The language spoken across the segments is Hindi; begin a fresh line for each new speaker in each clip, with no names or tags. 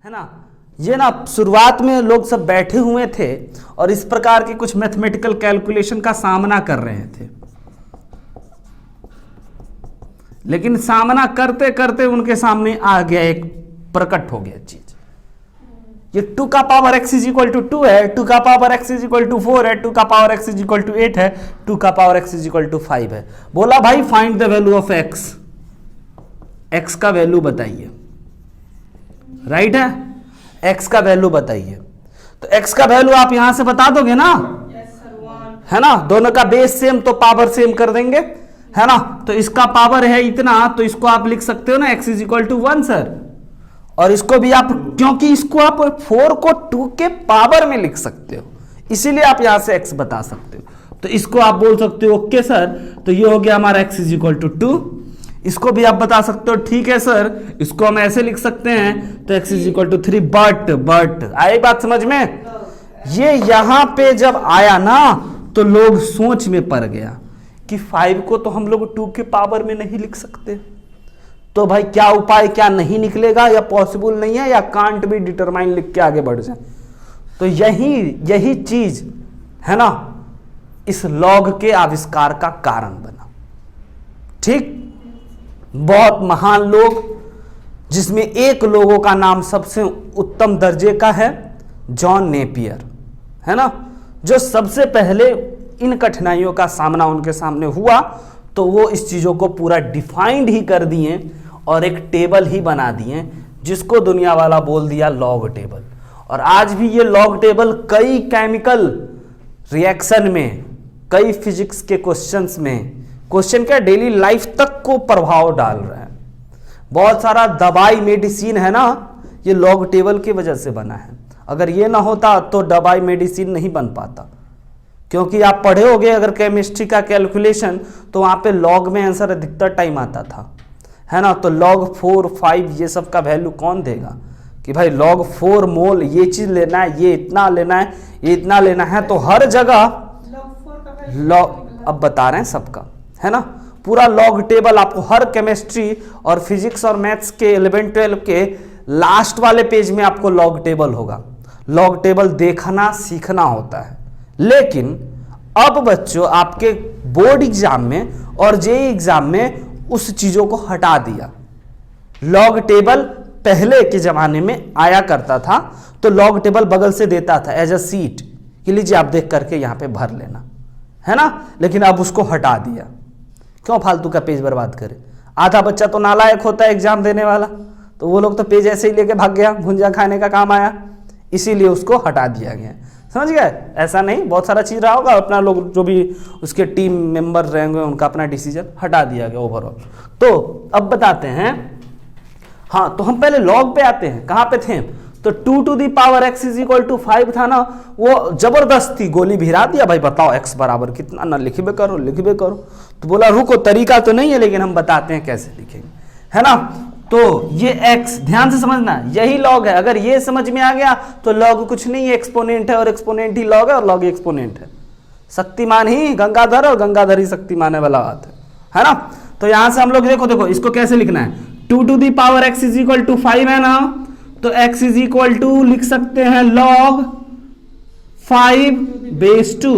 है ना। ये ना शुरुआत में लोग सब बैठे हुए थे और इस प्रकार के कुछ मैथमेटिकल कैलकुलेशन का सामना कर रहे थे, लेकिन सामना करते करते उनके सामने आ गया, एक प्रकट हो गया चीज। ये 2 का power x is equal to 2 है, 2 का power x is equal to 4 है, 2 का power x is equal to 8 है, 2 का power x is equal to 5 है। बोला भाई find the value of x, x का वैल्यू बताइए। राइट है, x का वैल्यू बताइए। तो x का वैल्यू आप यहां से बता दोगे ना, है ना, दोनों का बेस सेम तो पावर सेम कर देंगे, है ना। तो इसका पावर है इतना, तो इसको आप लिख सकते हो ना x is equal to 1 sir. और इसको भी आप, क्योंकि इसको आप 4 को 2 के पावर में लिख सकते हो, इसीलिए आप यहां से x बता सकते हो। तो इसको आप बोल सकते हो ओके सर, तो ये हो गया हमारा x इज इक्वल टू 2। इसको भी आप बता सकते हो ठीक है सर, इसको हम ऐसे लिख सकते हैं, तो x is equal to 3। But आई बात समझ में? ये यहां पे जब आया ना तो लोग सोच में पड़ गया कि 5 को तो हम लोग 2 के पावर में नहीं लिख सकते, तो भाई क्या उपाय, क्या नहीं निकलेगा, या पॉसिबल नहीं है, या कांट भी डिटरमाइन लिख के आगे बढ़ जाए। तो यही चीज है ना इस लॉग के आविष्कार का कारण बना। ठीक, बहुत महान लोग, जिसमें एक लोगों का नाम सबसे उत्तम दर्जे का है, जॉन नेपियर, है ना, जो सबसे पहले इन कठिनाइयों का सामना उनके सामने हुआ, तो वो इस चीजों को पूरा डिफाइंड ही कर दिए और एक टेबल ही बना दिए, जिसको दुनिया वाला बोल दिया लॉग टेबल। और आज भी ये लॉग टेबल कई केमिकल रिएक्शन में, कई फिजिक्स के क्वेश्चंस में, क्वेश्चन क्या डेली लाइफ तक को प्रभाव डाल रहा है। बहुत सारा दवाई मेडिसिन है ना, ये लॉग टेबल की वजह से बना है। अगर ये ना होता तो दवाई मेडिसिन नहीं बन पाता, क्योंकि आप पढ़े होगे अगर केमिस्ट्री का कैलकुलेशन, तो वहां पे लॉग में आंसर अधिकतर टाइम आता था, है ना। तो लॉग 4, 5 ये सब का वैल्यू कौन देगा कि भाई log 4 मोल ये चीज लेना है, ये इतना लेना है, ये इतना लेना है। तो हर जगह लॉग, अब बता रहे हैं सबका, है ना, पूरा लॉग टेबल आपको हर केमिस्ट्री और फिजिक्स और मैथ्स के 11, 12 के लास्ट वाले पेज में आपको लॉग टेबल होगा। लॉग टेबल देखना सीखना होता है। लेकिन अब बच्चों आपके बोर्ड एग्जाम में और जेईई एग्जाम में उस चीजों को हटा दिया। लॉग टेबल पहले के जमाने में आया करता था, तो लॉग टेबल बगल से देता था एज अ सीट कि लीजिए आप देख करके यहां पे भर लेना, है ना। लेकिन अब उसको हटा दिया, क्यों फालतू का पेज बर्बाद करे। आधा बच्चा तो नालायक होता है एग्जाम देने वाला, तो वो लोग तो पेज ऐसे ही लेके भाग गया, भुंजा खाने का काम आया, इसीलिए उसको हटा दिया गया। समझ गए? ऐसा नहीं, बहुत सारा चीज रहा होगा, अपना लोग जो भी उसके टीम मेंबर रहेंगे उनका अपना डिसीजन हटा दिया गया ओवरऑल। तो अब बताते हैं, हाँ, तो हम पहले लॉग पे आते हैं। कहां पे थे? तो 2 to the power x is equal to 5 था ना, वो जबरदस्ती गोली भिरा दिया, भाई बताओ x बराबर कितना ना, लिखबे करो। तो बोला रुको, तरीका तो नहीं है लेकिन हम बताते हैं कैसे लिखेंगे, है ना। तो ये x ध्यान से समझना, यही लॉग है। अगर ये समझ में आ गया तो लॉग कुछ नहीं है, एक्सपोनेंट है, और एक्सपोनेंट ही लॉग है, और लॉग एक्सपोनेंट है। शक्तिमान ही गंगाधर और गंगाधर ही शक्तिमान है वाला बात है ना। तो यहां से हम लोग देखो इसको कैसे लिखना है। 2 to the power x is equal to 5 है ना, तो x इज इक्वल टू लिख सकते हैं log 5 बेस 2,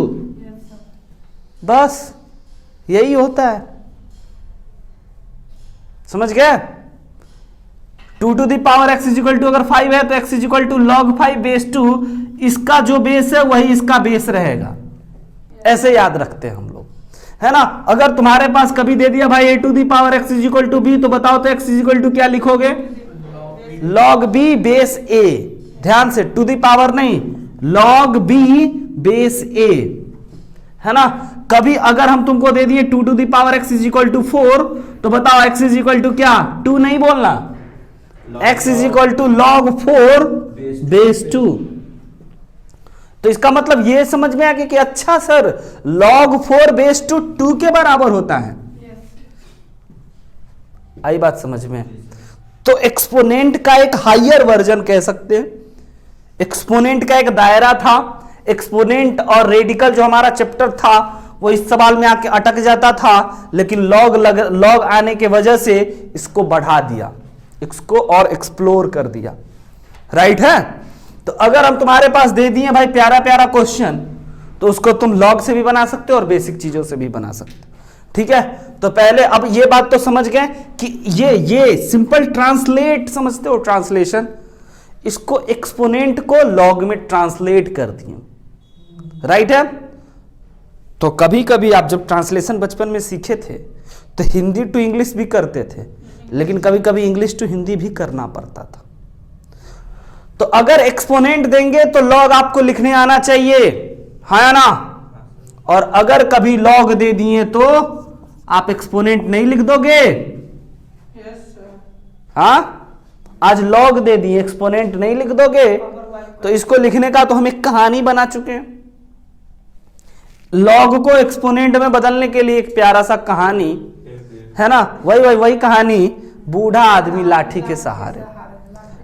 बस यही होता है। समझ गए? 2 to the power x is equal to अगर 5 है तो x is equal to log 5 base 2, इसका जो बेस है वही इसका बेस रहेगा। ऐसे याद रखते हैं हम लोग, है ना। अगर तुम्हारे पास कभी दे दिया भाई a to the power x is equal to b, तो बताओ तो x इज इक्वल टू क्या लिखोगे? log b base a। ध्यान से, टू दी पावर नहीं, log b बेस a, है ना। कभी अगर हम तुमको दे दिए 2 to the power x is equal to 4, तो बताओ x इज इक्वल टू क्या? 2 नहीं बोलना, x is equal to log 4 base 2। तो इसका मतलब ये समझ में आ गया कि अच्छा सर log 4 बेस 2 के बराबर होता है। आई बात समझ में? तो एक्सपोनेंट का एक हायर वर्जन कह सकते हैं। एक्सपोनेंट का एक दायरा था। एक्सपोनेंट और रेडिकल जो हमारा चैप्टर था वो इस सवाल में आके अटक जाता था, लेकिन लॉग आने के वजह से इसको बढ़ा दिया, इसको और एक्सप्लोर कर दिया। राइट है। तो अगर हम तुम्हारे पास दे दिए भाई प्यारा प्यारा क्वेश्चन, तो उसको तुम लॉग से भी बना सकते हो और बेसिक चीजों से भी बना सकते हो। ठीक है, तो पहले अब ये बात तो समझ गए कि ये सिंपल ट्रांसलेट समझते हो, ट्रांसलेशन, इसको एक्सपोनेंट को लॉग में ट्रांसलेट कर दिए, राइट है। तो कभी कभी आप जब ट्रांसलेशन बचपन में सीखे थे तो हिंदी टू इंग्लिश भी करते थे, लेकिन कभी कभी इंग्लिश टू हिंदी भी करना पड़ता था। तो अगर एक्सपोनेंट देंगे तो लॉग आपको लिखने आना चाहिए, है ना। और अगर कभी लॉग दे दिए तो आप एक्सपोनेंट नहीं लिख दोगे। हाँ, आज लॉग दे दिए, एक्सपोनेंट नहीं लिख दोगे, तो इसको लिखने का तो हम एक कहानी बना चुके हैं। लॉग को एक्सपोनेंट में बदलने के लिए एक प्यारा सा कहानी है ना, वही कहानी, बूढ़ा आदमी लाठी के सहारे।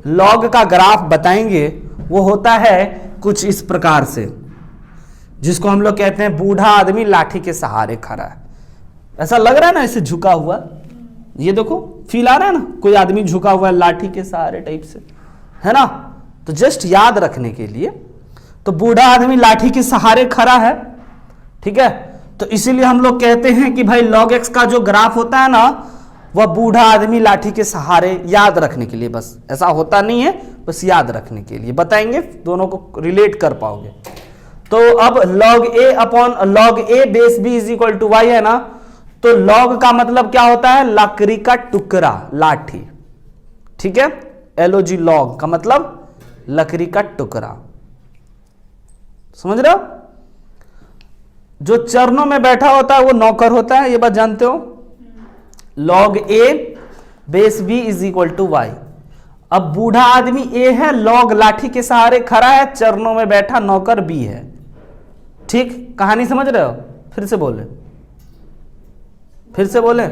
लॉग का ग्राफ बताएंगे, वो होता है कुछ इस प्रकार से, जिसको हम लोग कहते हैं बूढ़ा आदमी लाठी के सहारे खड़ा है। ऐसा लग रहा है ना, ऐसे झुका हुआ, ये देखो फील आ रहा है ना, कोई आदमी झुका हुआ है लाठी के सहारे टाइप से, है ना। तो जस्ट याद रखने के लिए, तो बूढ़ा आदमी लाठी के सहारे खड़ा है, ठीक है। तो इसीलिए हम लोग कहते हैं कि भाई लॉग एक्स का जो ग्राफ होता है ना, वह बूढ़ा आदमी लाठी के सहारे, याद रखने के लिए, बस ऐसा होता नहीं है, बस याद रखने के लिए बताएंगे, दोनों को रिलेट कर पाओगे। तो अब log a upon log a base b is equal to y है ना, तो log का मतलब क्या होता है, लकड़ी का टुकड़ा, लाठी, ठीक है। log log का मतलब लकड़ी का टुकड़ा, समझ रहे हो। जो चरणों में बैठा होता है वो नौकर होता है, ये बात जानते हो। log a base b is equal to y. अब बूढ़ा आदमी a है, log लाठी के सहारे खड़ा है, चरणों में बैठा नौकर b है, ठीक। कहानी समझ रहे हो, फिर से बोले, फिर से बोले,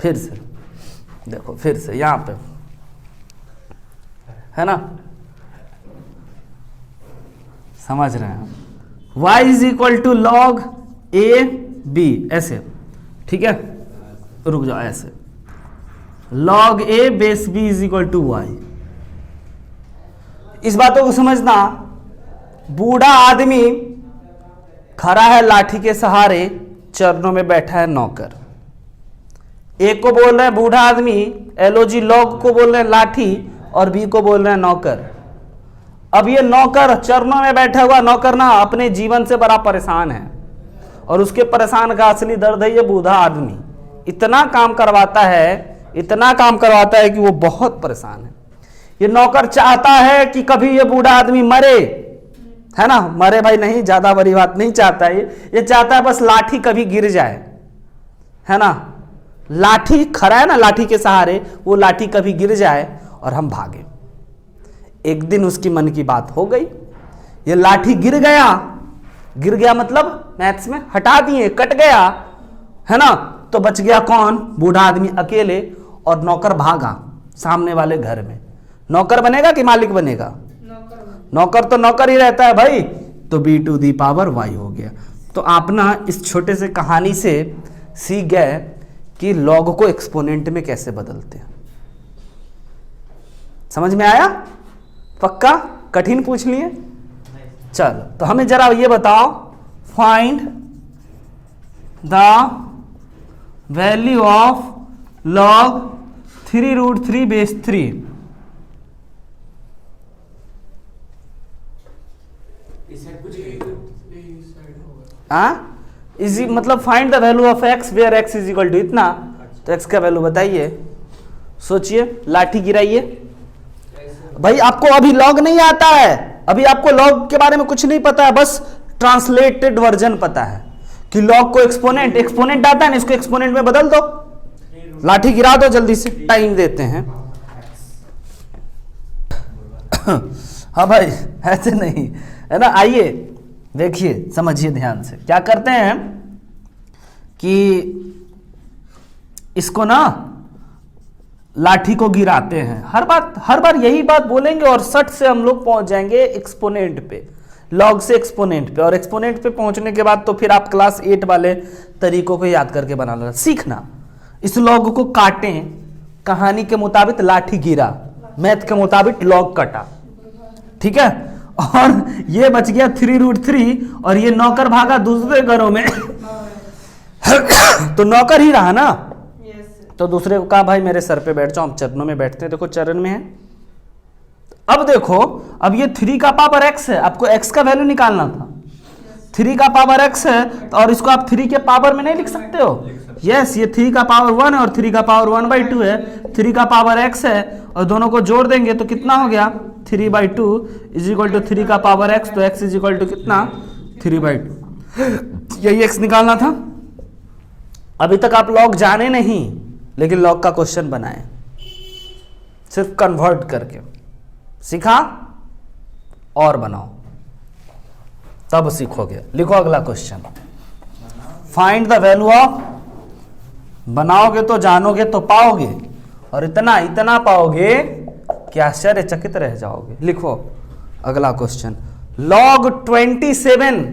फिर से देखो, फिर से यहां पे है ना, समझ रहे हैं। y is equal to log a b, ऐसे, ठीक है, रुक जाओ, ऐसे log a base b is equal to y. इस बातों को समझना, बूढ़ा आदमी खड़ा है लाठी के सहारे, चरणों में बैठा है नौकर। एक को बोल रहे हैं बूढ़ा आदमी, एलओजी लॉग को बोल रहे हैं लाठी, और बी को बोल रहे हैं नौकर। अब ये नौकर चरणों में बैठा हुआ नौकर ना अपने जीवन से बड़ा परेशान है, और उसके परेशान का असली दर्द है ये बूढ़ा आदमी। इतना काम करवाता है, इतना काम करवाता है कि वो बहुत परेशान है। ये नौकर चाहता है कि कभी ये बूढ़ा आदमी मरे, है ना, मरे भाई नहीं, ज्यादा बड़ी बात नहीं चाहता है ये चाहता है बस लाठी कभी गिर जाए, है ना। लाठी खड़ा है ना लाठी के सहारे, वो लाठी कभी गिर जाए और हम भागे। एक दिन उसकी मन की बात हो गई, ये लाठी गिर गया, गिर गया मतलब मैथ्स में हटा दिए, कट गया, है ना। तो बच गया कौन, बूढ़ा आदमी अकेले, और नौकर भागा सामने वाले घर में। नौकर बनेगा कि मालिक बनेगा, नौकर तो नौकर ही रहता है भाई। तो b to the power y हो गया। तो आप ना इस छोटे से कहानी से सीख गए कि लॉग को एक्सपोनेंट में कैसे बदलते हैं। समझ में आया, पक्का, कठिन पूछ लिए। चलो तो हमें जरा ये बताओ, find the value of log 3√3 base 3। Easy मतलब find the value of x where x is equal to इतना। तो x का वैल्यू बताइए, सोचिए, लाठी गिराइए। भाई आपको अभी लॉग नहीं आता है, अभी आपको लॉग के बारे में कुछ नहीं पता है, बस ट्रांसलेटेड वर्जन पता है कि लॉग को एक्सपोनेंट आता है ना, इसको एक्सपोनेंट में बदल दो, लाठी गिरा दो जल्दी से, टाइम देते हैं। हाँ भाई ऐसे नहीं है ना। आइए देखिए, समझिए ध्यान से, क्या करते हैं कि इसको ना लाठी को गिराते हैं, हर बार यही बात बोलेंगे और सट से हम लोग पहुंच जाएंगे एक्सपोनेंट पे, लॉग से एक्सपोनेंट पे। और एक्सपोनेंट पे पहुंचने के बाद तो फिर आप क्लास 8 वाले तरीकों को याद करके बना लेना, सीखना। इस लॉग को काटें, कहानी के मुताबिक लाठी गिरा, मैथ के मुताबिक लॉग कटा, ठीक है, और ये बच गया 3√3 और ये नौकर भागा दूसरे घरों में तो नौकर ही रहा ना। तो दूसरे को कहा भाई मेरे सर पे बैठ जाओ, हम चरणों में बैठते हैं, देखो चरण में है। अब देखो, अब ये 3 का पावर x है, आपको x का वैल्यू निकालना था। 3 का पावर x है तो और इसको आप 3 के पावर में नहीं लिख सकते हो। यस, ये 3 का पावर 1 है और 3 का पावर 1/2 है। 3 का पावर x है और दोनों को जोड़ देंगे तो कितना हो गया 3/2 इज इक्वल टू 3 का पावर x, तो x इज इक्वल टू कितना 3/2। यही x निकालना था। अभी तक आप लॉग जाने नहीं, लेकिन लॉग का क्वेश्चन बनाए, सिर्फ कन्वर्ट करके सीखा और बनाओ तब सीखोगे। लिखो अगला question, find the value of, बनाओगे तो जानोगे तो पाओगे, और इतना इतना पाओगे कि आश्चर्यचकित रह जाओगे। लिखो अगला क्वेश्चन, log 27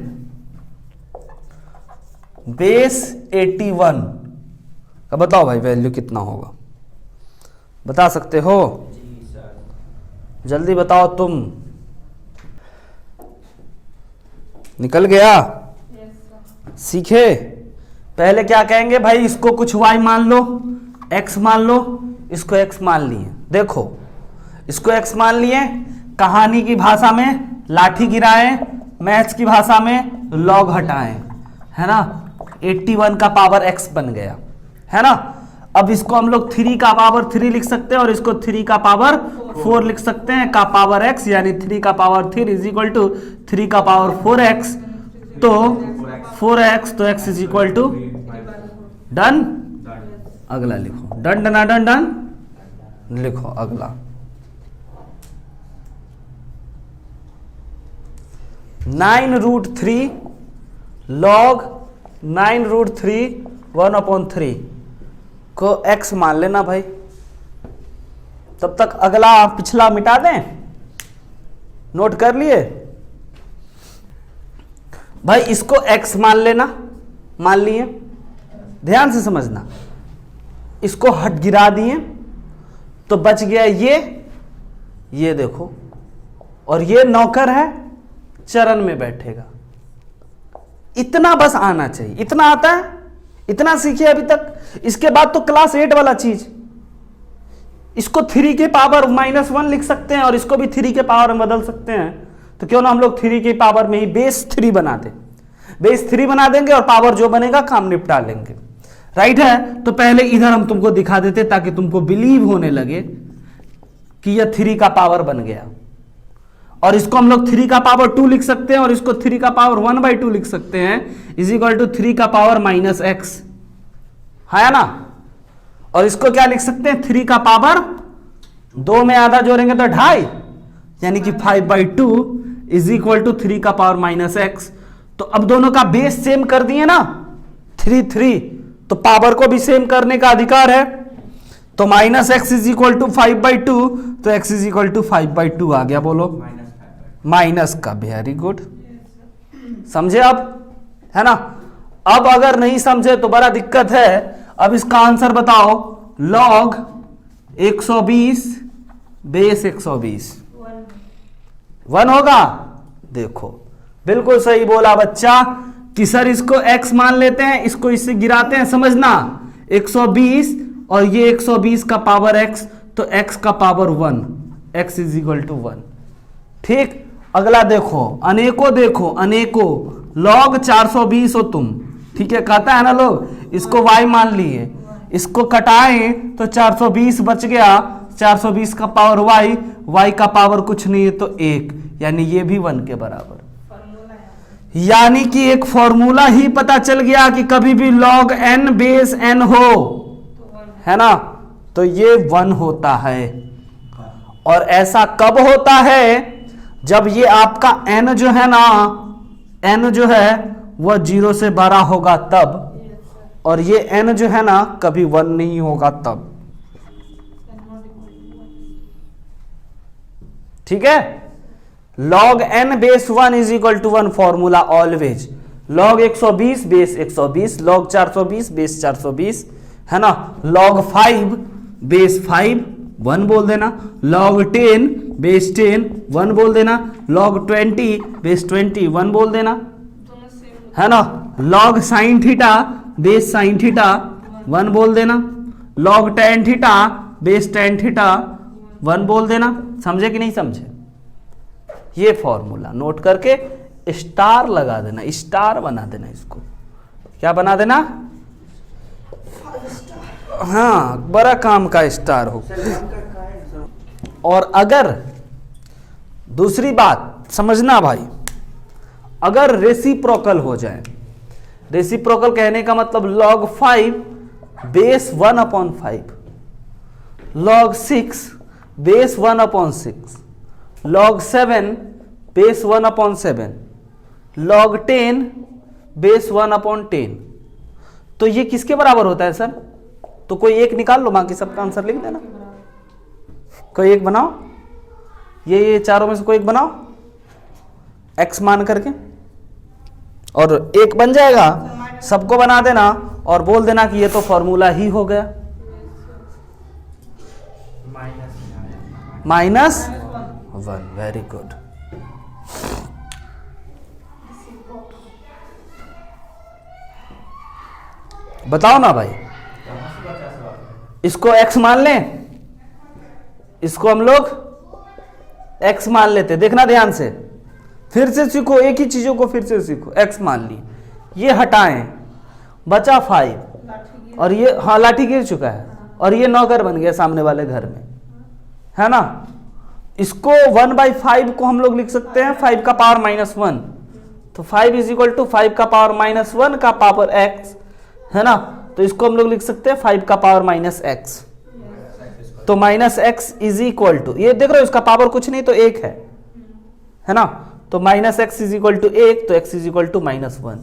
बेस 81 का बताओ भाई वैल्यू कितना होगा, बता सकते हो? जल्दी बताओ तुम। निकल गया? सीखे? पहले क्या कहेंगे भाई, इसको कुछ y मान लो, x मान लो, इसको x मान लिए। देखो इसको x मान लिए, कहानी की भाषा में लाठी गिराएं, मैथ्स की भाषा में लॉग हटाएं, है ना। 81 का पावर x बन गया, है ना। अब इसको हम लोग 3 का पावर 3 लिख सकते हैं और इसको 3 का पावर 4 लिख सकते हैं, का पावर x, यानी 3 का पावर 3 इज इक्वल टू 3 का पावर 4x, तो 4x, तो x is equal to done. अगला लिखो, डन डन डन डन। लिखो अगला, 9√3 log 9√3 1/3 को x मान लेना भाई। तब तक अगला पिछला मिटा दें, नोट कर लिए भाई। इसको x मान लेना, मान लिए, ध्यान से समझना। इसको हट गिरा दिए तो बच गया ये देखो, और ये नौकर है, चरण में बैठेगा। इतना बस आना चाहिए। इतना आता है, इतना सीखे अभी तक। इसके बाद तो क्लास 8 वाला चीज, इसको 3 के पावर -1 लिख सकते हैं और इसको भी 3 के पावर में बदल सकते हैं। तो क्यों ना हम लोग 3 के पावर में ही बेस 3 बना दें। बेस 3 बना देंगे और पावर जो बनेगा काम निपटा लेंगे, राइट है। तो पहले इधर हम तुमको दिखा देते ताकि तुमको बिलीव होने लगे कि यह 3 का पावर बन गया। और इसको हम लोग 3 का पावर 2 लिख सकते हैं और इसको 3 का पावर 1/2 लिख सकते हैं, इज इक्वल टू 3 का पावर -x, है ना। और इसको क्या लिख सकते हैं, 3 का पावर 2 में आधा जोड़ेंगे तो 2.5, यानी कि 5/2 इज इक्वल टू 3 का पावर -x। तो अब दोनों का बेस सेम कर दिए ना, 3, तो पावर को भी सेम करने का अधिकार है। तो -x इज इक्वल टू 5/2, तो x इज इक्वल टू 5/2 आ गया। बोलो माइनस का, वेरी गुड। समझे अब, है ना। अब अगर नहीं समझे तो बड़ा दिक्कत है। अब इसका आंसर बताओ, log 120 बेस 120 1 होगा। देखो बिल्कुल सही बोला बच्चा कि सर इसको x मान लेते हैं, इसको इससे गिराते हैं। समझना 120 और ये 120 का पावर x, तो x का power 1, x is equal to 1। ठीक, अगला देखो, अनेको देखो, अनेको log 420 हो तुम, ठीक है, कहता है ना लोग। इसको y मान लिए, इसको कटाएं तो 420 बच गया, 420 का पावर y का पावर कुछ नहीं है तो 1, यानी ये भी 1 के बराबर। यानी कि एक फॉर्मूला ही पता चल गया कि कभी भी log n बेस n हो, है ना, तो ये 1 होता है। और ऐसा कब होता है, जब ये आपका n जो है ना, n जो है वह 0 से बड़ा होगा तब, और ये n जो है ना कभी 1 नहीं होगा तब। ठीक है, log n base 1 is equal to 1 formula always. log 120 base 120, log 420 base 420, है ना। log 5 बेस 5 1 बोल देना, log 10 बेस 10 1 बोल देना, log 20 बेस 20 1 बोल देना, है ना। log sin theta base sin theta 1 बोल देना, log tan theta base tan theta 1 बोल देना। समझे कि नहीं समझे? ये फॉर्मूला नोट करके स्टार लगा देना, स्टार बना देना, इसको क्या बना देना? हाँ, बड़ा काम का स्टार हो। और अगर दूसरी बात समझना भाई, अगर रेसिप्रोकल हो जाए, रेसिप्रोकल कहने का मतलब log 5 base 1/5, log 6 base 1/6, log 7 base 1/7, log 10 base 1/10, तो ये किसके बराबर होता है सर? तो कोई एक निकाल लो, बाकी सबका आंसर लिख देना। कोई एक बनाओ, ये चारों में से कोई एक बनाओ x मान करके, और एक बन जाएगा, सबको बना देना और बोल देना कि ये तो फॉर्मूला ही हो गया। -1, वेरी गुड। बताओ ना भाई, इसको x मान लें, इसको हम लोग x मान लेते, देखना ध्यान से, फिर से सीखो, एक ही चीजों को फिर से सीखो। x मान ली, ये हटाएं, बचा 5, और ये हाँ लाठी गिर चुका है, और ये नौकर बन गया सामने वाले घर में, है ना। इसको 1/5 को हम लोग लिख सकते हैं 5 का पावर -1, तो 5 = 5 का पावर -1 का पावर x, है ना। तो इसको हम लोग लिख सकते हैं 5 का पावर -x, तो -x = ये देख रहे हो, इसका पावर कुछ नहीं तो 1 है ना। तो -x = 1, तो x = -1,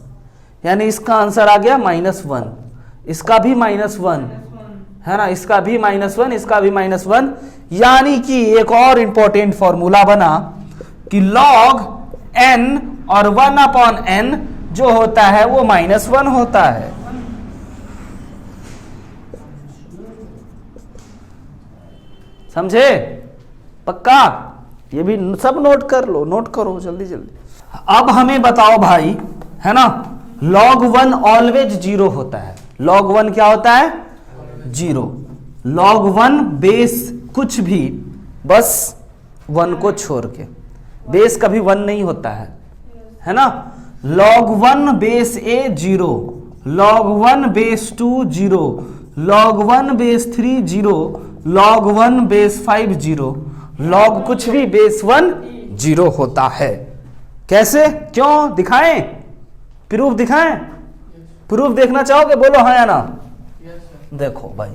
यानी इसका आंसर आ गया -1, इसका भी -1, है ना, इसका भी -1, इसका भी -1। यानी कि एक और इंपॉर्टेंट फॉर्मूला बना कि log n और 1/n जो होता है वो -1 होता है। समझे? पक्का? ये भी सब नोट कर लो, नोट करो जल्दी जल्दी। अब हमें बताओ भाई, है ना, log 1 ऑलवेज 0 होता है। log 1 क्या होता है? 0। log 1 बेस कुछ भी, बस 1 को छोड़ के, बेस कभी 1 नहीं होता है ना। log 1 base a 0, log 1 base 2 0, log 1 base 3 0, log 1 base 5 0, log कुछ भी बेस 1 0 होता है। कैसे? क्यों? दिखाएं? प्रूफ दिखाएं? प्रूफ देखना चाहोगे? बोलो हाँ या ना। देखो भाई,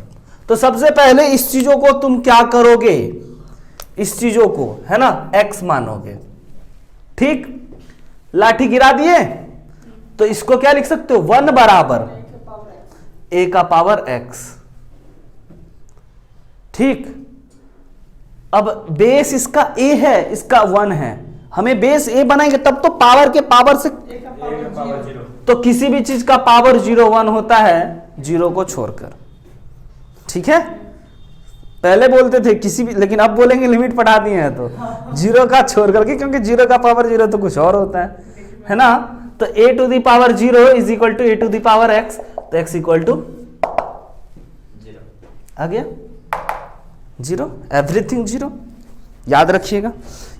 तो सबसे पहले इस चीजों को तुम क्या करोगे, इस चीजों को, है ना, x मानोगे। ठीक, लाठी गिरा दिए, तो इसको क्या लिख सकते हो? 1 बराबर a का पावर x। ठीक, अब बेस इसका a है, इसका 1 है, हमें बेस a बनाएंगे तब तो पावर के पावर से, तो किसी भी चीज का पावर 0 1 होता है 0 को छोड़कर। ठीक है, पहले बोलते थे किसी भी, लेकिन अब बोलेंगे लिमिट पढ़ा दिए हैं तो 0 का छोड़ करके, क्योंकि 0 का पावर 0 तो कुछ और होता है ना। तो a to the power 0 is equal to a to the power x, तो x इक्वल टू 0 आ गया, 0, एवरीथिंग 0। याद रखिएगा,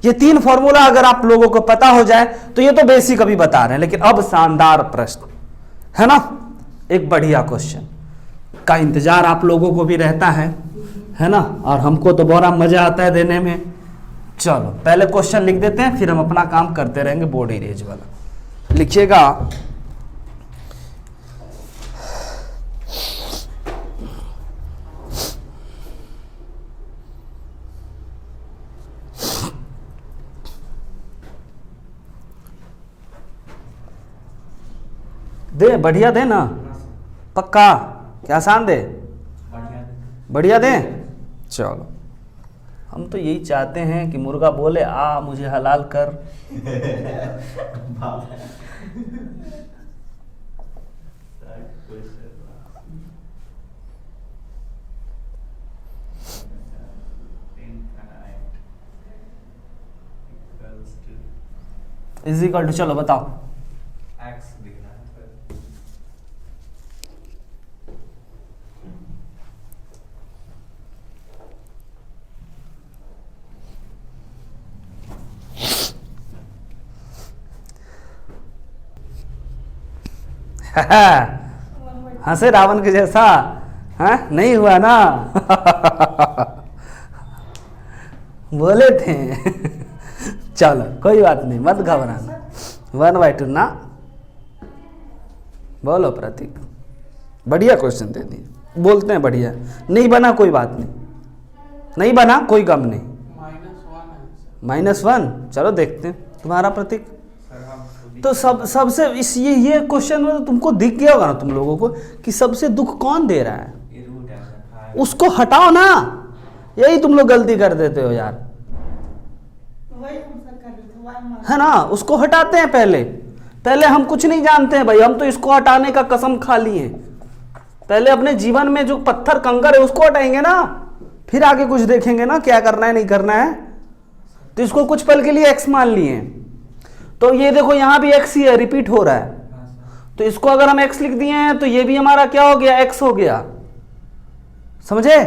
ये 3 फॉर्मूला अगर आप लोगों को पता हो जाए तो ये तो बेसिक अभी बता रहे हैं, लेकिन अब शानदार प्रश्न, है ना, एक बढ़िया क्वेश्चन का इंतजार आप लोगों को भी रहता है ना, और हमको तो बड़ा मजा आता है देने में। चलो पहले क्वेश्चन लिख देते हैं, फिर हम अपना काम करते रहेंगे बोर्ड इरेज वाला। लिखिएगा, दे बढ़िया दे ना, पक्का? क्या आसान दे? बढ़िया दे। चलो, हम तो यही चाहते हैं कि मुर्गा बोले आ मुझे हलाल कर। इज इक्वल टू, चलो बताओ।
एक्स दिखना है फिर।
हंसे रावण के जैसा, हाँ नहीं हुआ ना। बोले थे। चलो कोई बात नहीं, मत घबराना। 1/2 ना, बोलो प्रतीक। बढ़िया क्वेश्चन दे दिए, बोलते हैं बढ़िया। नहीं बना कोई बात नहीं, नहीं बना कोई गम नहीं। -1, चलो देखते हैं तुम्हारा प्रतीक। तो सबसे इस ये क्वेश्चन में तो तुमको दिख गया होगा ना तुम लोगों को कि सबसे दुख कौन दे रहा है, उसको हटाओ ना। यही तुम लोग गलती कर देते हो यार, है ना। उसको हटाते हैं पहले हम कुछ नहीं जानते हैं भाई, हम तो इसको हटाने का कसम खा लिए। पहले अपने जीवन में जो पत्थर कंकर है उसको हटाएंगे ना, फिर आगे कुछ देखेंगे ना क्या करना है नहीं करना है। तो इसको कुछ पल के लिए एक्स मान लिए, तो ये देखो यहां भी एक्स ही है, रिपीट हो रहा है। तो इसको अगर हम एक्स लिख दिए हैं तो ये भी हमारा क्या हो गया, एक्स हो गया। समझे?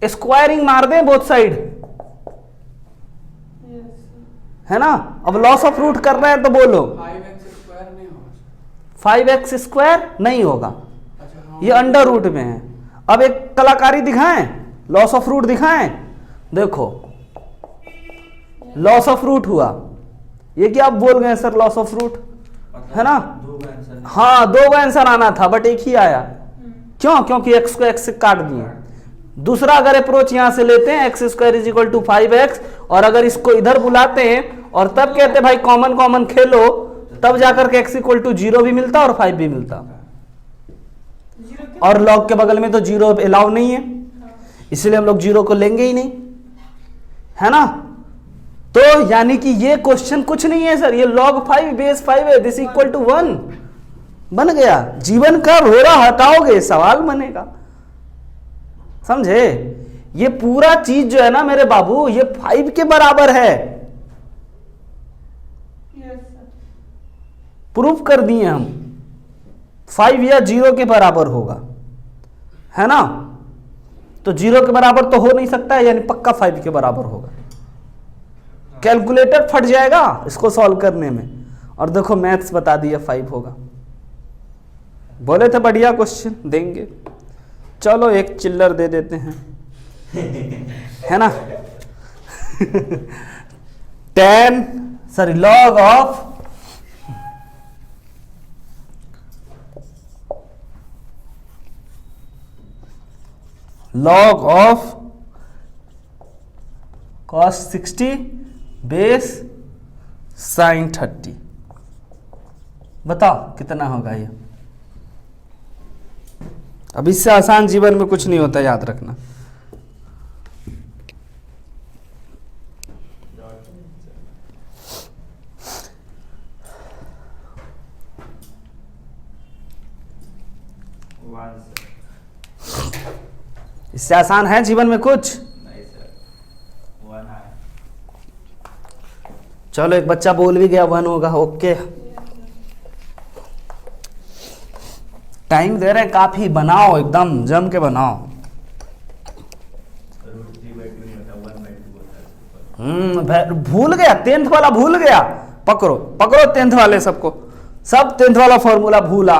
स्क्वायरिंग मार दें बोथ साइड, है ना। अब लॉस ऑफ रूट कर रहे हैं तो बोलो 5x स्क्वायर नहीं होगा, ये अंडर रूट में है। अब एक कलाकारी दिखाएं, लॉस ऑफ रूट दिखाएं। देखो लॉस ऑफ रूट हुआ, ये क्या आप बोल गए सर लॉस ऑफ रूट, है ना। हाँ 2 का आंसर आना था बट एक ही आया, क्यों? क्योंकि x को x से काट दिए। दूसरा अगर अप्रोच यहां से लेते हैं x² = 5x, और अगर इसको इधर बुलाते हैं और तब कहते हैं भाई कॉमन खेलो, तब जाकर के x = 0 भी मिलता और 5 भी मिलता। और लॉग के बगल में तो 0 अलाउ नहीं है, इसलिए हम लोग 0 को लेंगे ही नहीं, है ना। तो यानी कि ये क्वेश्चन कुछ नहीं है सर, ये log 5 बेस 5 है, दिस इक्वल टू 1 बन गया। जीवन का रोरा हटाओगे सवाल बनेगा, समझे। ये पूरा चीज जो है ना मेरे बाबू, ये 5 के बराबर है। प्रूफ कर दिए हम, 5 या 0 के बराबर होगा, है ना। तो 0 के बराबर तो हो नहीं सकता है, यानी पक्का 5 के बराबर होगा। कैलकुलेटर फट जाएगा इसको सॉल्व करने में। और देखो मैथ्स बता दिया 5 होगा। बोले थे बढ़िया क्वेश्चन देंगे, चलो एक चिल्लर दे देते हैं, है ना। log of cos 60 base sin 30, बताओ कितना होगा ये। अब इससे आसान जीवन में कुछ नहीं होता, याद रखना। इससे आसान है जीवन में कुछ
नहीं सर, 1 है।
चलो एक बच्चा बोल भी गया 1 होगा, ओके। टाइम दे रहे हैं काफी, बनाओ एकदम जम के बनाओ। भूल गया 10th वाला, भूल गया। पकड़ो 10th वाले सबको, सब 10th वाला फॉर्मूला भूला।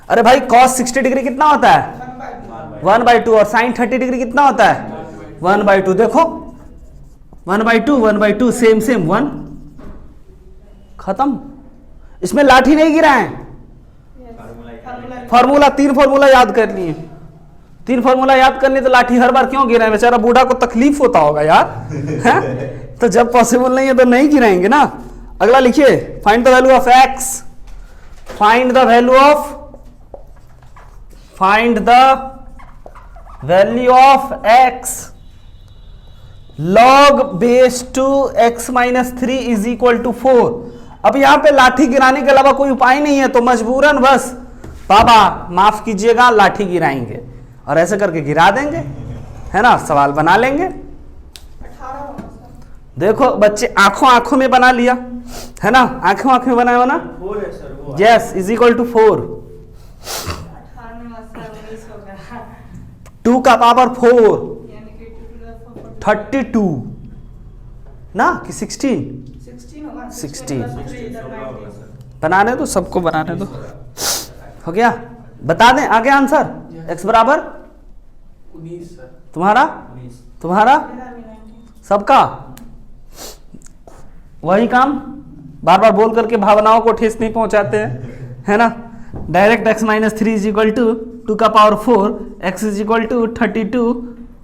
अरे भाई cos 60 डिग्री कितना होता है 1/2, और sin 30 डिग्री कितना होता है 1/2। देखो 1/2 सेम 1 खत्म। इसमें लाठी नहीं गिरा है, फॉर्मूला 3 फॉर्मूला याद कर लिए, 3 फॉर्मूला याद करने तो लाठी हर बार क्यों गिराए, बेचारा बूढ़ा को तकलीफ होता होगा यार, है? तो जब पॉसिबल नहीं है तो नहीं गिराएंगे ना। अगला लिखिए, find the value of x, find the value of x log base 2 x - 3 = 4। अब यहां पे लाठी गिराने के अलावा कोई उपाय नहीं है, तो मजबूरन बस बाबा माफ कीजिएगा लाठी गिराएंगे, और ऐसे करके गिरा देंगे, है ना। सवाल बना लेंगे। देखो बच्चे आंखों आंखों में बना लिया है ना, आंखों आंखों में बनाया हो ना,
4 है सर वो।
यस इज इक्वल टू 4, 2 का पावर 4 32 ना कि 16 बनाने दो, सबको बनाने दो। हो गया, बता दें आगे आंसर। x बराबर
19 सर।
तुम्हारा
19।
तुम्हारा सबका वही काम, बार बार बोल करके भावनाओं को ठेस नहीं पहुंचाते हैं, है ना। Direct x minus 3 is equal to 2 का power 4, x is equal to 32,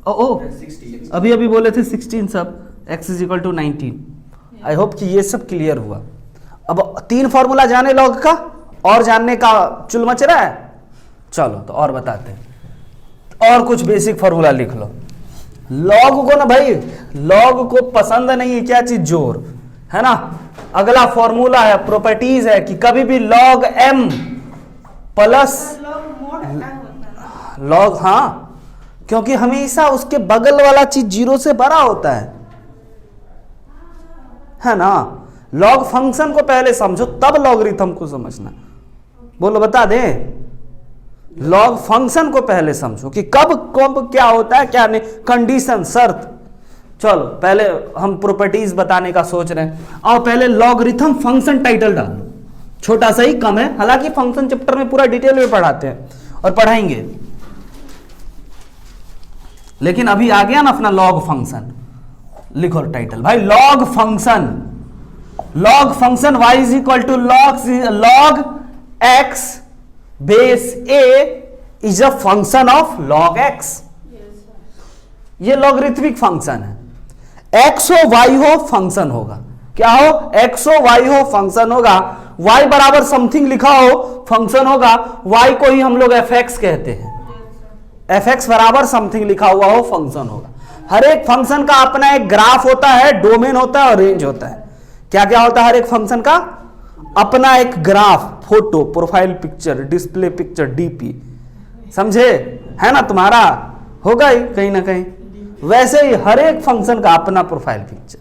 ओ
16।
अभी अभी बोले थे 16 सब, x is equal to 19। I hope कि ये सब क्लियर हुआ। अब 3 फॉर्मूला जाने लॉग का, और जानने का चुल मच रहा है, चलो तो और बताते हैं। और कुछ बेसिक फॉर्मूला लिख लो। लॉग को ना भाई, लॉग को पसंद नहीं है क्या चीज, जोर, है ना। अगला फॉर्मूला है, प्रॉपर्टीज है कि कभी भी लॉग m प्लस लॉग, हाँ, क्योंकि हमेशा उसके बगल वाला चीज 0 से बड़ा होता है ना। लॉग फंक्शन को पहले समझो तब लॉगरिथम को समझना। बोलो बता दे, लॉग फंक्शन को पहले समझो कि कब कब क्या होता है क्या नहीं, कंडीशन, शर्त। चलो पहले हम प्रॉपर्टीज बताने का सोच रहे हैं, और पहले लॉगरिथम फंक्शन टाइटल डाल लो, छोटा सा ही कम है, हालांकि फंक्शन चैप्टर में पूरा डिटेल में पढ़ाते हैं और पढ़ाएंगे, लेकिन अभी आ गया ना अपना लॉग फंक्शन। लिखो टाइटल भाई, log function, log function y is equal to log x base a is a function of log x। ये लॉगरिथमिक फंक्शन है। x हो y हो फंक्शन होगा, क्या हो, x हो y हो फंक्शन होगा, y बराबर समथिंग लिखा हो फंक्शन होगा, y को ही हम लोग fx कहते हैं, fx बराबर समथिंग लिखा हुआ हो फंक्शन होगा। हर एक फंक्शन का अपना एक ग्राफ होता है, डोमेन होता है और रेंज होता है। क्या क्या होता है हर एक फंक्शन का, अपना एक graph, photo, profile picture, display picture, DP, समझे, है ना, तुम्हारा होगा ही कहीं ना कहीं। वैसे ही हर एक फंक्शन का अपना प्रोफाइल पिक्चर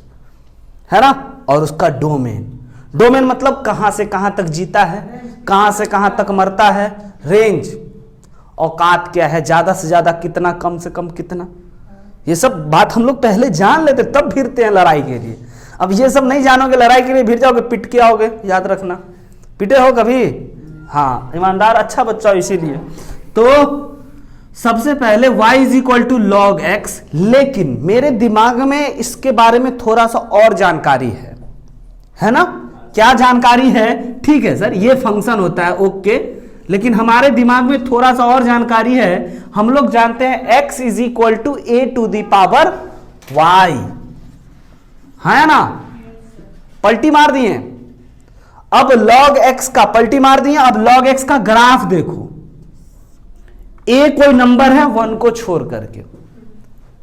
है ना, और उसका डोमेन, डोमेन मतलब कहां से कहां तक जीता है, कहां से कहां तक मरता है, रेंज, औकात क्या है, ज्यादा से ज्यादा कितना, कम से कम कितना। ये सब बात हम लोग पहले जान लेते तब फिरते हैं लड़ाई के लिए। अब ये सब नहीं जानोगे, लड़ाई के लिए भिड़ जाओगे, पिट के आओगे, याद रखना। पिटे हो कभी? हाँ, ईमानदार अच्छा बच्चा, इसीलिए। तो सबसे पहले y is equal to log x, लेकिन मेरे दिमाग में इसके बारे में थोड़ा सा और जानकारी है ना। क्या जानकारी है? ठीक है सर, ये फंक्शन होता है, ओके, लेकिन हमारे दिमाग में थोड़ा सा और जानकारी है। हम लोग जानते हैं x is equal to a to the power y, है ना। पलटी मार दिए, अब log x का पलटी मार दिए, अब log x का ग्राफ देखो। a कोई नंबर है 1 को छोड़ करके,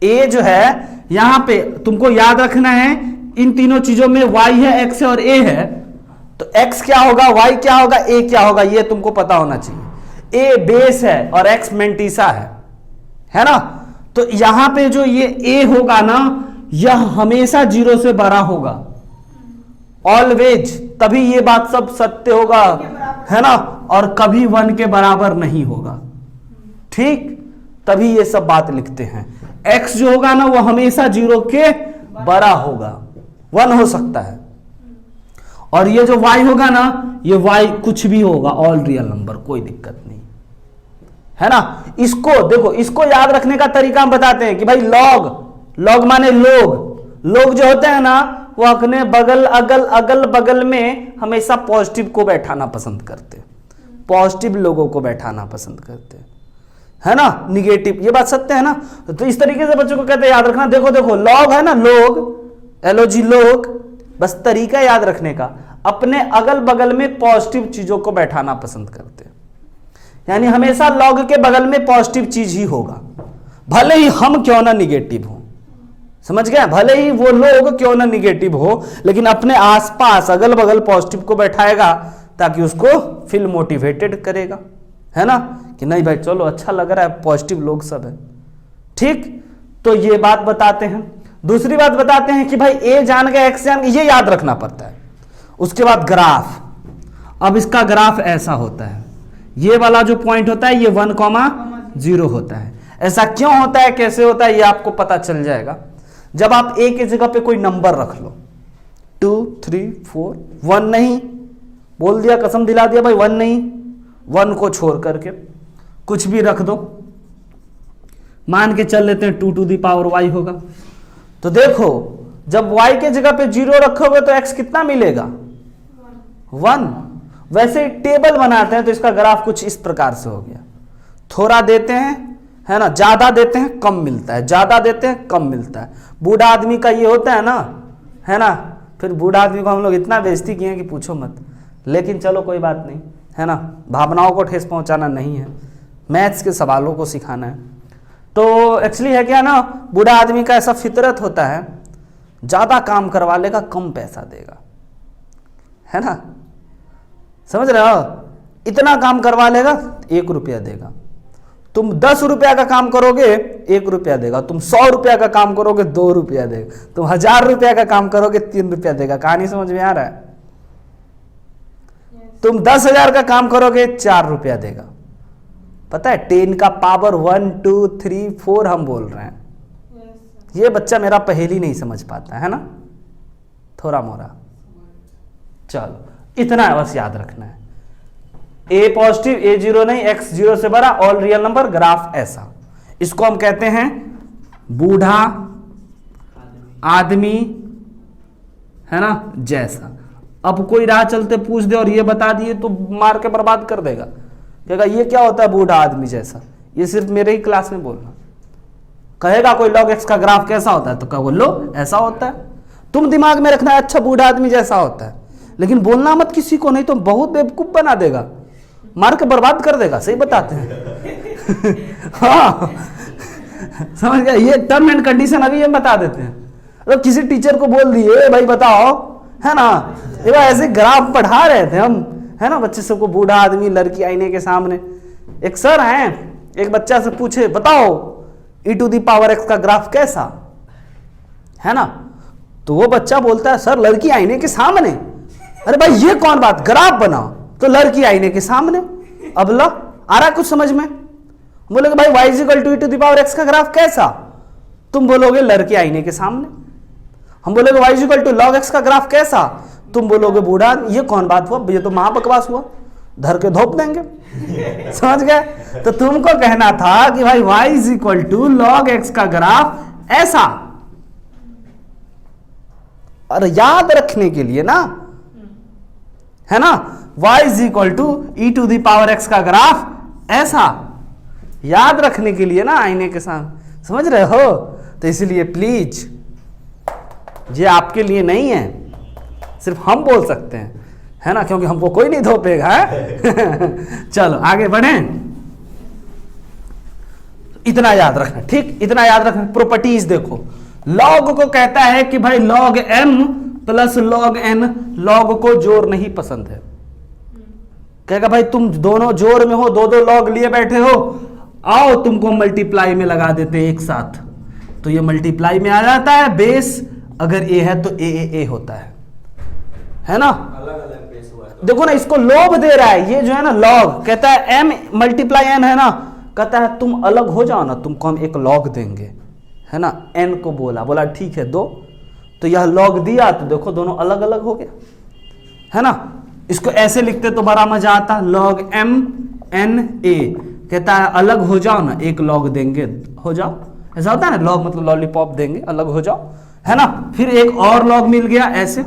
a जो है यहां पे तुमको याद रखना है, इन तीनों चीजों में y है, x है और a है, तो x क्या होगा, y क्या होगा, a क्या होगा, ये तुमको पता होना चाहिए। a बेस है और x मेंटीसा है ना। तो यहां पे जो ये a होगा ना, यह हमेशा 0 से बड़ा होगा, ऑलवेज, तभी ये बात सब सत्य होगा, है ना, और कभी 1 के बराबर नहीं होगा, ठीक, तभी ये सब बात लिखते हैं। x जो होगा ना वो हमेशा 0 के बड़ा होगा, 1 हो सकता है, और ये जो y होगा ना, ये y कुछ भी होगा, ऑल रियल नंबर, कोई दिक्कत नहीं, है ना। इसको देखो, इसको याद रखने का तरीका हम बताते हैं कि भाई लॉग माने लोग जो होते हैं ना, वो अपने अगल बगल में हमेशा पॉजिटिव को बैठाना पसंद करते हैं, पॉजिटिव लोगों को बैठाना पसंद करते हैं, है ना, निगेटिव, ये बात सत्य है ना। तो इस तरीके से बच्चों को कहते हैं याद रखना। देखो लॉग है ना, LOG लोग, बस तरीका याद रखने का, अपने अगल बगल में पॉजिटिव चीजों को बैठाना पसंद करते हैं, यानी हमेशा लॉग के बगल में पॉजिटिव चीज ही होगा, भले ही हम क्यों ना निगेटिव हो, समझ गए, भले ही वो लोग क्यों ना निगेटिव हो, लेकिन अपने आसपास अगल बगल पॉजिटिव को बैठाएगा ताकि उसको फील मोटिवेटेड करेगा, है ना, कि नहीं भाई चलो अच्छा लग रहा है, पॉजिटिव लोग सब है, ठीक। तो ये बात बताते हैं। दूसरी बात बताते हैं कि भाई ए जान गया एक्स जान गया, ये याद रखना पड़ता है। उसके बाद ग्राफ, अब इसका ग्राफ ऐसा होता है, ये वाला जो पॉइंट होता है ये 1,0 होता है। ऐसा क्यों होता है, कैसे होता है, ये आपको पता चल जाएगा जब आप ए की जगह पे कोई नंबर रख लो, 2 3 4, 1 नहीं बोल दिया, कसम दिला दिया भाई 1 नहीं, 1 को छोड़ करके कुछ भी रख दो, मान के चल लेते हैं 2 to the power y होगा। तो देखो जब y के जगह पे 0 रखोगे तो x कितना मिलेगा, 1। वैसे टेबल बनाते हैं तो इसका ग्राफ कुछ इस प्रकार से हो गया, थोड़ा देते हैं है ना, ज्यादा देते हैं कम मिलता है, ज्यादा देते हैं कम मिलता है। बूढ़ा आदमी का ये होता है ना, है ना, फिर बूढ़ा आदमी को हम लोग इतना बेइज्जती किए कि पूछो मत, लेकिन चलो कोई बात नहीं, है ना, भावनाओं को ठेस पहुंचाना नहीं है, मैथ्स के सवालों को सिखाना है। तो एक्चुअली है क्या ना, बूढ़ा आदमी का ऐसा फितरत होता है, ज्यादा काम करवा लेगा कम पैसा देगा, है ना, समझ रहे हो, इतना काम करवा लेगा 1 रुपया देगा, तुम 10 रुपया का काम करोगे 1 रुपया देगा, तुम 100 रुपया का काम करोगे 2 रुपया देगा, तुम 1000 रुपया का काम करोगे 3 रुपया देगा। कहानी समझ में आ रहा है? तुम 10,000 का काम करोगे 4 रुपया देगा। पता है 10 का पावर 1 2 3 4 हम बोल रहे हैं। ये बच्चा मेरा पहेली नहीं समझ पाता है ना, थोड़ा मोरा। चलो इतना बस याद रखना है, ए पॉजिटिव ए 0 नहीं, x 0 से बड़ा, ऑल रियल नंबर, ग्राफ ऐसा। इसको हम कहते हैं बूढ़ा आदमी, है ना, जैसा। अब कोई राह चलते पूछ दे और ये बता दिए तो मार के बर्बाद कर देगा, कहेगा ये क्या होता है बूढ़ा आदमी जैसा, ये सिर्फ मेरे ही क्लास में बोलना। कहेगा कोई log x का ग्राफ कैसा होता है तो कहो लो ऐसा होता है। तुम दिमाग में रखना है अच्छा बूढ़ा आदमी जैसा होता है, लेकिन बोलना मत किसी को, नहीं तो बहुत बेवकूफ बना देगा, मार के बर्बाद कर देगा। सही बताते हैं हाँ समझ गया, ये टर्म एंड कंडीशन अभी हम बता देते हैं। तो किसी टीचर को बोल दिए भाई बताओ, है ना, ये ऐसे ग्राफ पढ़ा रहे थे हम, है ना, बच्चे सबको, बूढ़ा आदमी लड़की आईने के सामने, एक सर हैं, एक बच्चा से पूछे बताओ e to the power x का ग्राफ कैसा, है ना, तो वो बच्चा बोलता है सर लड़की आईने के सामने। अरे भाई ये कौन बात, ग्राफ बनाओ, तो लड़की आईने के सामने। अब लो आ रहा कुछ समझ में, बोलोगे भाई y is equal to e to the power x का ग्राफ कैसा, तुम बोलोगे लड़की आईने के सामने। हम बोलोगे y is equal to log x का ग्राफ कैसा, तुम बोलोगे बूढ़ा। ये कौन बात हुआ, ये तो महा बकवास हुआ, धर के धोप देंगे समझ गए। तो तुमको कहना था कि भाई y is equal to log x का ग्राफ ऐसा, और याद रखने के लिए ना, है ना, y is equal to e to the power x का ग्राफ ऐसा, याद रखने के लिए ना, आईने के सामने, समझ रहे हो। तो इसलिए प्लीज ये आपके लिए नहीं है, सिर्फ हम बोल सकते हैं, है ना, क्योंकि हमको कोई नहीं धोपेगा चलो आगे बढ़ें, इतना याद रखना, ठीक, इतना याद रखना। प्रॉपर्टीज देखो, लॉग को कहता है कि भाई log m plus log n, log को जोड़ नहीं पसंद है, कहेगा भाई तुम दोनों जोड़ में हो, दो दो log लिए बैठे हो, आओ तुमको मल्टीप्लाई में लगा देते एक साथ, तो ये मल्टीप्लाई में आ जाता है। बेस अगर a है तो a होता है ना,
अलग अलग बेस हुआ तो।
देखो ना, इसको लोभ दे रहा है, ये जो है ना log, कहता है m मल्टीप्लाई n, है ना, कहता है तुम अलग हो जाओ ना, तुमको हम एक log देंगे, है ना, n को बोला ठीक है दो, तो यह log दिया, तो देखो दोनों अलग अलग हो गया, है ना। इसको ऐसे लिखते तो बड़ा मजा आता, log m n a, कहता है अलग हो जाओ ना, एक log देंगे, हो जाओ, ऐसा होता है ना, log मतलब लॉलीपॉप देंगे, अलग हो जाओ, है ना, फिर एक और log मिल गया ऐसे।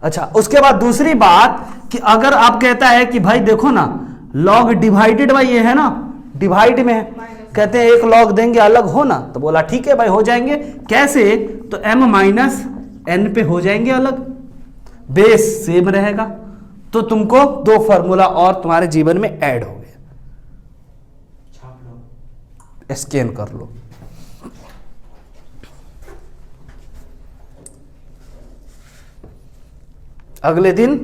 अच्छा, उसके बाद दूसरी बात कि अगर आप कहता है कि भाई देखो ना log डिवाइडेड बाई ये है ना, डिवाइड में है, कहते हैं एक log देंगे अलग हो ना, तो बोला ठीक है भाई हो जाएंगे, कैसे, तो m माइनस n पे हो जाएंगे अलग, बेस सेम रहेगा, तो तुमको दो फॉर्मूला और तुम्हारे जीवन में ऐड हो गया,
छाप लो,
स्कैन कर लो। अगले दिन